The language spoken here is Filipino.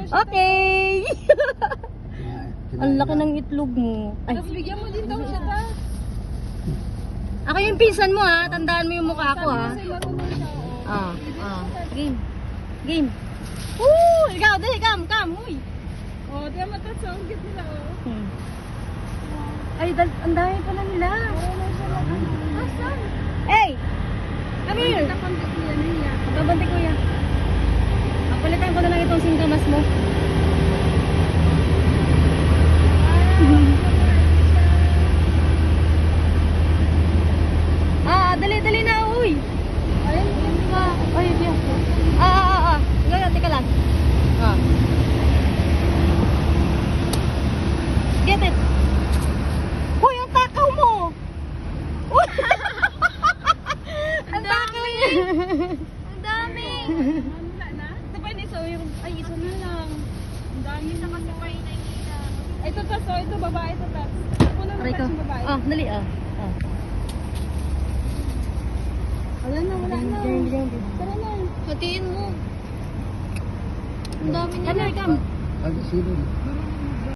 Okay! Ang laki ng itlog mo. Ay. Tapos bigyan mo din daw siya, ta. Ako yung pinsan mo ha. Tandaan mo yung mukha ko ha. Kasi marunong siya. Oh. Game. Game. Woo! Ikaw, dali, come. Uy. Oh, di mo ito. So, ang cute nila, oh. Ay, ang dami pala nila. Marunong siya lang. Asan? Hey! Come here! Napanggit niya niya. Babante ko yan. Palitan ko na lang itong singkamas mo. Dali na, uy. Ayun, hindi ka. Ay, diyan. Teka lang. Get it. Uy, ang takaw mo. Uy. Ang takaw niya. Ang dami. Wala na? Ito pa niso, ay, isa na lang. Ang dami na kasi pa nakikita. Ito tas, oh, ito babae, ito tas. Puno na Aray ko. tas yung babae. Dali, Wala na. Tara na. Hatiin mo. Ang dami nila. Come. Ang sino?